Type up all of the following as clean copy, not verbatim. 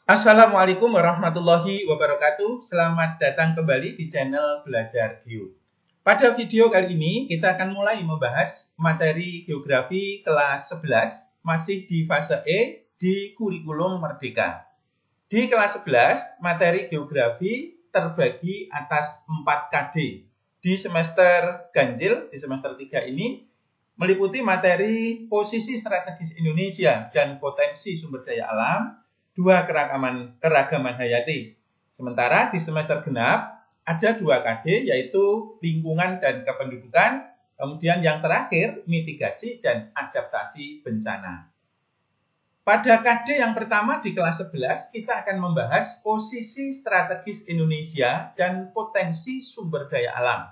Assalamualaikum warahmatullahi wabarakatuh. Selamat datang kembali di channel Belajar Geo. Pada video kali ini kita akan mulai membahas materi geografi kelas 11 masih di fase E di kurikulum Merdeka. Di kelas 11 materi geografi terbagi atas 4 KD. Di semester ganjil di semester 3 ini meliputi materi posisi strategis Indonesia dan potensi sumber daya alam, 2 keragaman hayati. Sementara di semester genap ada 2 KD yaitu lingkungan dan kependudukan, kemudian yang terakhir mitigasi dan adaptasi bencana. Pada KD yang pertama di kelas 11 kita akan membahas posisi strategis Indonesia dan potensi sumber daya alam.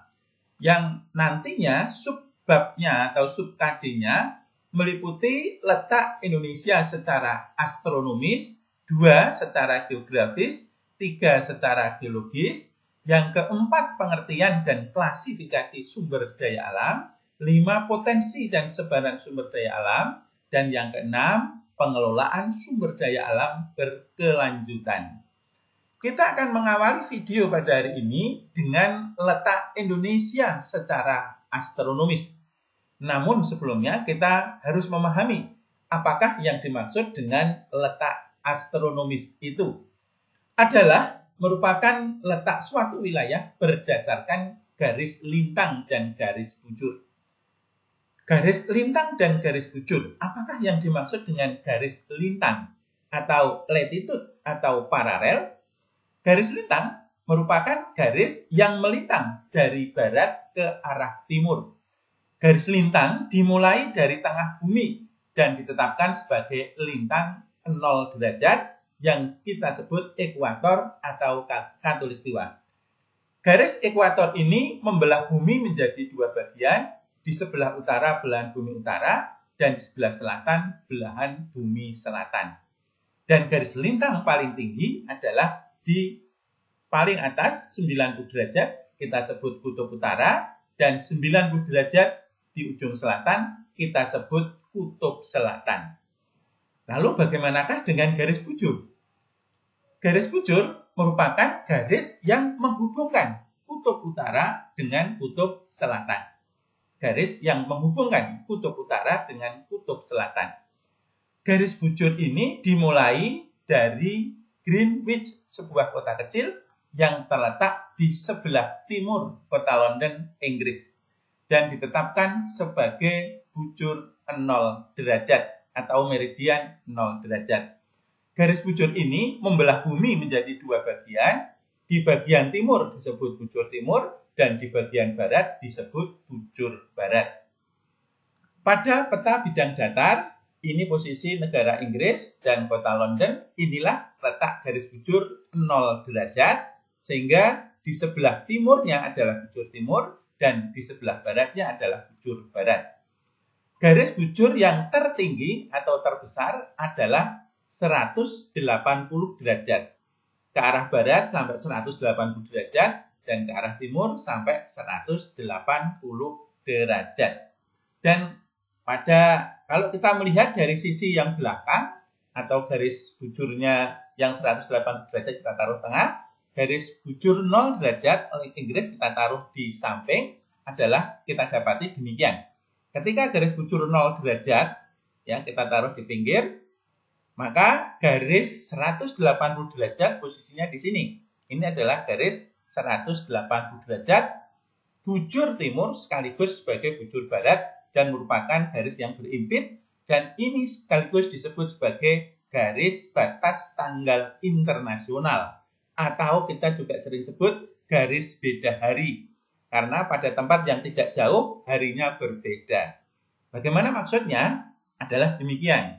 Yang nantinya subbabnya atau sub KD-nya meliputi letak Indonesia secara astronomis, 2 secara geografis, 3 secara geologis, yang keempat pengertian dan klasifikasi sumber daya alam, 5 potensi dan sebaran sumber daya alam, dan yang keenam pengelolaan sumber daya alam berkelanjutan. Kita akan mengawali video pada hari ini dengan letak Indonesia secara astronomis. Namun sebelumnya kita harus memahami apakah yang dimaksud dengan letak astronomis itu adalah merupakan letak suatu wilayah berdasarkan garis lintang dan garis bujur. Garis lintang dan garis bujur, apakah yang dimaksud dengan garis lintang atau latitude atau paralel? Garis lintang merupakan garis yang melintang dari barat ke arah timur. Garis lintang dimulai dari tengah bumi dan ditetapkan sebagai lintang 0 derajat yang kita sebut ekuator atau khatulistiwa. Garis ekuator ini membelah bumi menjadi 2 bagian, di sebelah utara belahan bumi utara dan di sebelah selatan belahan bumi selatan. Dan garis lintang paling tinggi adalah di paling atas 90 derajat kita sebut kutub utara dan 90 derajat di ujung selatan kita sebut kutub selatan. Lalu bagaimanakah dengan garis bujur? Garis bujur merupakan garis yang menghubungkan kutub utara dengan kutub selatan. Garis yang menghubungkan kutub utara dengan kutub selatan. Garis bujur ini dimulai dari Greenwich, sebuah kota kecil yang terletak di sebelah timur kota London, Inggris, dan ditetapkan sebagai bujur 0 derajat atau meridian 0 derajat. Garis bujur ini membelah bumi menjadi 2 bagian. Di bagian timur disebut bujur timur dan di bagian barat disebut bujur barat. Pada peta bidang datar, ini posisi negara Inggris dan kota London. Inilah letak garis bujur 0 derajat, sehingga di sebelah timurnya adalah bujur timur dan di sebelah baratnya adalah bujur barat. Garis bujur yang tertinggi atau terbesar adalah 180 derajat. Ke arah barat sampai 180 derajat dan ke arah timur sampai 180 derajat. Dan kalau kita melihat dari sisi yang belakang atau garis bujurnya yang 180 derajat kita taruh tengah, garis bujur 0 derajat oleh Inggris kita taruh di samping adalah kita dapati demikian. Ketika garis bujur 0 derajat yang kita taruh di pinggir, maka garis 180 derajat posisinya di sini. Ini adalah garis 180 derajat bujur timur sekaligus sebagai bujur barat dan merupakan garis yang berimpit, dan ini sekaligus disebut sebagai garis batas tanggal internasional atau kita juga sering sebut garis beda hari. Karena pada tempat yang tidak jauh, harinya berbeda. Bagaimana maksudnya? Adalah demikian.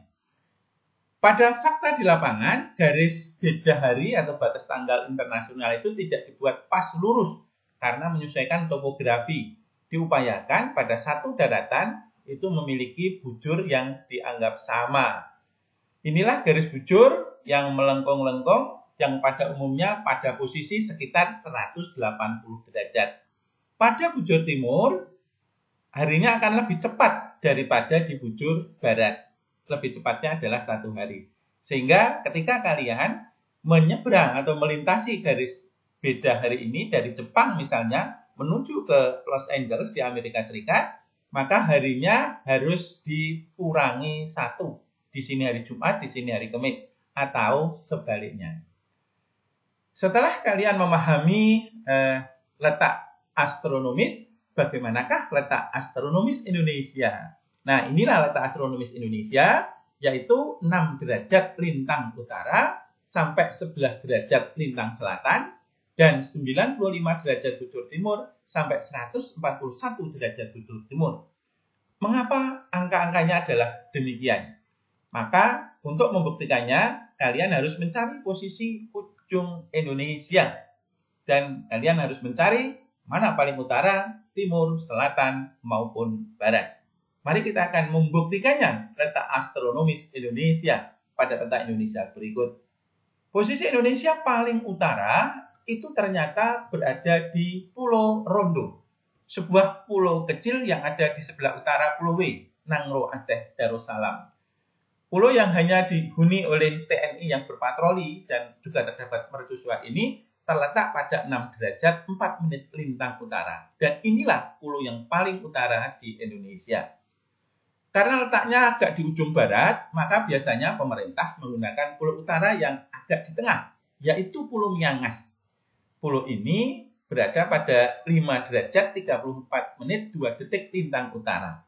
Pada fakta di lapangan, garis beda hari atau batas tanggal internasional itu tidak dibuat pas lurus karena menyesuaikan topografi. Diupayakan pada satu daratan itu memiliki bujur yang dianggap sama. Inilah garis bujur yang melengkung-lengkung yang pada umumnya pada posisi sekitar 180 derajat. Pada bujur timur, harinya akan lebih cepat daripada di bujur barat. Lebih cepatnya adalah 1 hari. Sehingga ketika kalian menyeberang atau melintasi garis beda hari ini dari Jepang misalnya menuju ke Los Angeles di Amerika Serikat, maka harinya harus dikurangi 1. Di sini hari Jumat, di sini hari Kamis, atau sebaliknya. Setelah kalian memahami letak astronomis, bagaimanakah letak astronomis Indonesia? Nah, inilah letak astronomis Indonesia, yaitu 6 derajat lintang utara sampai 11 derajat lintang selatan, dan 95 derajat bujur timur sampai 141 derajat bujur timur. Mengapa angka-angkanya adalah demikian? Maka untuk membuktikannya, kalian harus mencari posisi ujung Indonesia. Dan kalian harus mencari mana paling utara, timur, selatan, maupun barat. Mari kita akan membuktikannya letak astronomis Indonesia pada peta Indonesia berikut. Posisi Indonesia paling utara itu ternyata berada di Pulau Rondo, sebuah pulau kecil yang ada di sebelah utara Pulau W, Nangro Aceh Darussalam. Pulau yang hanya dihuni oleh TNI yang berpatroli dan juga terdapat mercusuar ini terletak pada 6 derajat 4 menit lintang utara. Dan inilah pulau yang paling utara di Indonesia. Karena letaknya agak di ujung barat, maka biasanya pemerintah menggunakan pulau utara yang agak di tengah, yaitu Pulau Miangas. Pulau ini berada pada 5 derajat 34 menit 2 detik lintang utara.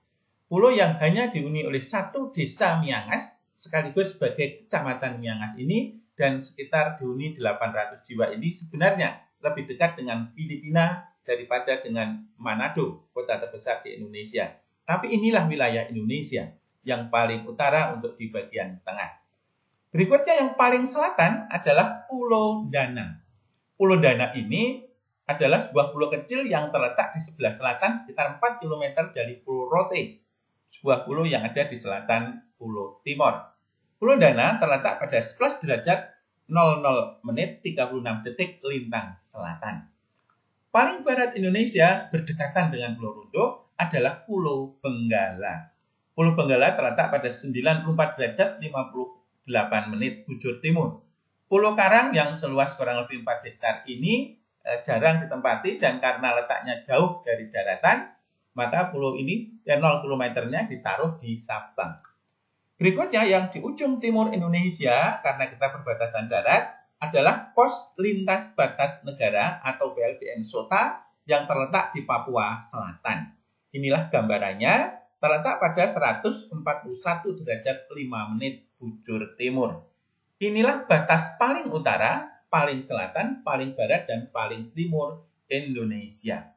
Pulau yang hanya dihuni oleh 1 desa Miangas, sekaligus sebagai kecamatan Miangas ini, dan sekitar dihuni 800 jiwa ini sebenarnya lebih dekat dengan Filipina daripada dengan Manado, kota terbesar di Indonesia. Tapi inilah wilayah Indonesia yang paling utara untuk di bagian tengah. Berikutnya yang paling selatan adalah Pulau Dana. Pulau Dana ini adalah sebuah pulau kecil yang terletak di sebelah selatan sekitar 4 km dari Pulau Rote, sebuah pulau yang ada di selatan Pulau Timor. Pulau Dana terletak pada 11 derajat 00 menit 36 detik lintang selatan. Paling barat Indonesia berdekatan dengan Pulau Rondo adalah Pulau Benggala. Pulau Benggala terletak pada 94 derajat 58 menit bujur timur. Pulau Karang yang seluas kurang lebih 4 hektar ini jarang ditempati dan karena letaknya jauh dari daratan, maka pulau ini 0 km-nya ditaruh di Sabang. Berikutnya yang di ujung timur Indonesia, karena kita perbatasan darat, adalah Pos Lintas Batas Negara atau PLBN SOTA yang terletak di Papua Selatan. Inilah gambarannya, terletak pada 141 derajat 5 menit bujur timur. Inilah batas paling utara, paling selatan, paling barat, dan paling timur Indonesia.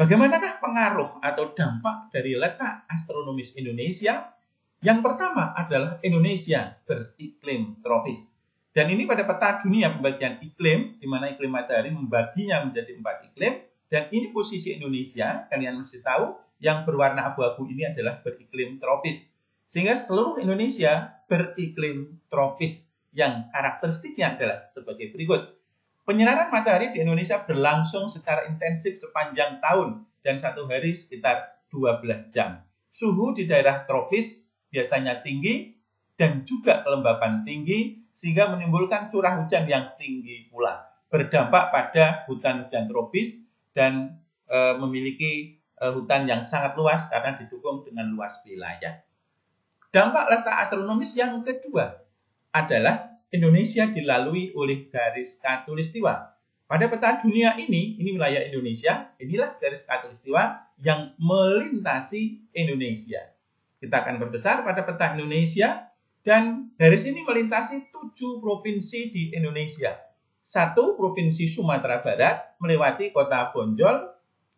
Bagaimanakah pengaruh atau dampak dari letak astronomis Indonesia? Yang pertama adalah Indonesia beriklim tropis. Dan ini pada peta dunia pembagian iklim, di mana iklim matahari membaginya menjadi 4 iklim. Dan ini posisi Indonesia, kalian mesti tahu, yang berwarna abu-abu ini adalah beriklim tropis. Sehingga seluruh Indonesia beriklim tropis yang karakteristiknya adalah sebagai berikut. Penyinaran matahari di Indonesia berlangsung secara intensif sepanjang tahun dan satu hari sekitar 12 jam. Suhu di daerah tropis biasanya tinggi dan juga kelembapan tinggi sehingga menimbulkan curah hujan yang tinggi pula. Berdampak pada hutan hujan tropis dan memiliki hutan yang sangat luas karena didukung dengan luas wilayah. Dampak letak astronomis yang kedua adalah Indonesia dilalui oleh garis khatulistiwa. Pada peta dunia ini wilayah Indonesia, inilah garis khatulistiwa yang melintasi Indonesia. Kita akan berbesar pada peta Indonesia dan garis ini melintasi 7 provinsi di Indonesia. 1 provinsi Sumatera Barat melewati kota Bonjol,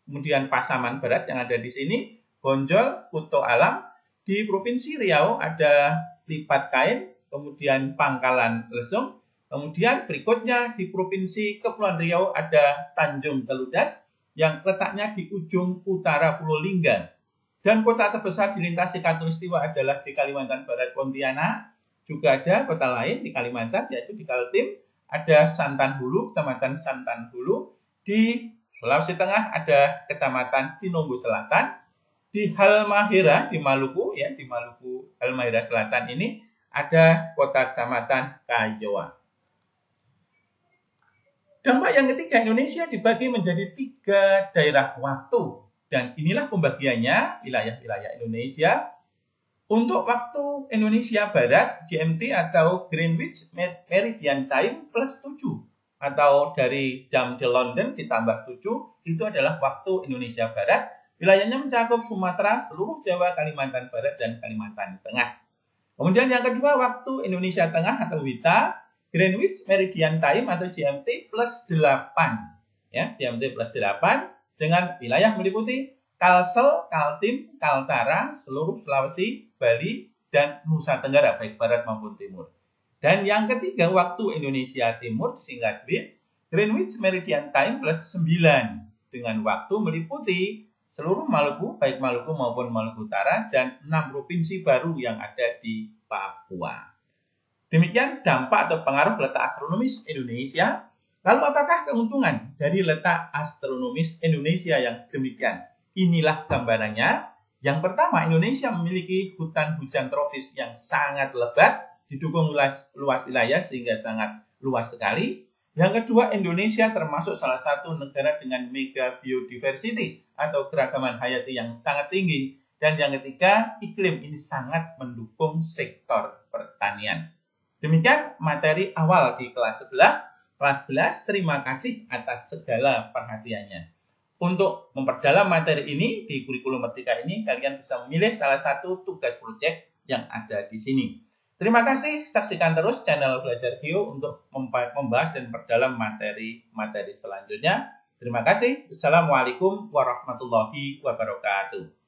kemudian Pasaman Barat yang ada di sini, Bonjol, Kuto Alam. Di Provinsi Riau ada Lipat Kain, kemudian Pangkalan Lesung. Kemudian berikutnya di Provinsi Kepulauan Riau ada Tanjung Teludas yang letaknya di ujung utara Pulau Lingga. Dan kota terbesar dilintasi khatulistiwa adalah di Kalimantan Barat Pontianak. Juga ada kota lain di Kalimantan yaitu di Kaltim. Ada Santan Hulu, Kecamatan Santan Hulu. Di Sulawesi Tengah ada Kecamatan Tinumbu Selatan. Di Halmahera di Maluku di Maluku Halmahera Selatan ini ada kota kecamatan Kayoa. Dampak yang ketiga, Indonesia dibagi menjadi 3 daerah waktu. Dan inilah pembagiannya wilayah-wilayah Indonesia. Untuk waktu Indonesia Barat, GMT atau Greenwich Meridian Time plus 7. Atau dari jam di London ditambah 7, itu adalah waktu Indonesia Barat. Wilayahnya mencakup Sumatera, seluruh Jawa, Kalimantan Barat, dan Kalimantan Tengah. Kemudian yang kedua, waktu Indonesia Tengah atau WITA, Greenwich Meridian Time atau GMT plus 8. Ya, GMT plus 8 dengan wilayah meliputi Kalsel, Kaltim, Kaltara, seluruh Sulawesi, Bali, dan Nusa Tenggara, baik barat maupun timur. Dan yang ketiga, waktu Indonesia Timur, singkat WIT, Greenwich Meridian Time plus 9 dengan waktu meliputi seluruh Maluku, baik Maluku maupun Maluku Utara, dan 6 provinsi baru yang ada di Papua. Demikian dampak atau pengaruh letak astronomis Indonesia. Lalu apakah keuntungan dari letak astronomis Indonesia yang demikian? Inilah gambarannya. Yang pertama, Indonesia memiliki hutan hujan tropis yang sangat lebat, didukung luas wilayah sehingga sangat luas sekali. Yang kedua, Indonesia termasuk salah satu negara dengan mega biodiversity atau keragaman hayati yang sangat tinggi. Dan yang ketiga, iklim ini sangat mendukung sektor pertanian. Demikian materi awal di kelas 11. Kelas 11, terima kasih atas segala perhatiannya. Untuk memperdalam materi ini di kurikulum Merdeka ini, kalian bisa memilih salah satu tugas proyek yang ada di sini. Terima kasih, saksikan terus channel Belajar Geo untuk membahas dan memperdalam materi-materi selanjutnya. Terima kasih. Assalamualaikum warahmatullahi wabarakatuh.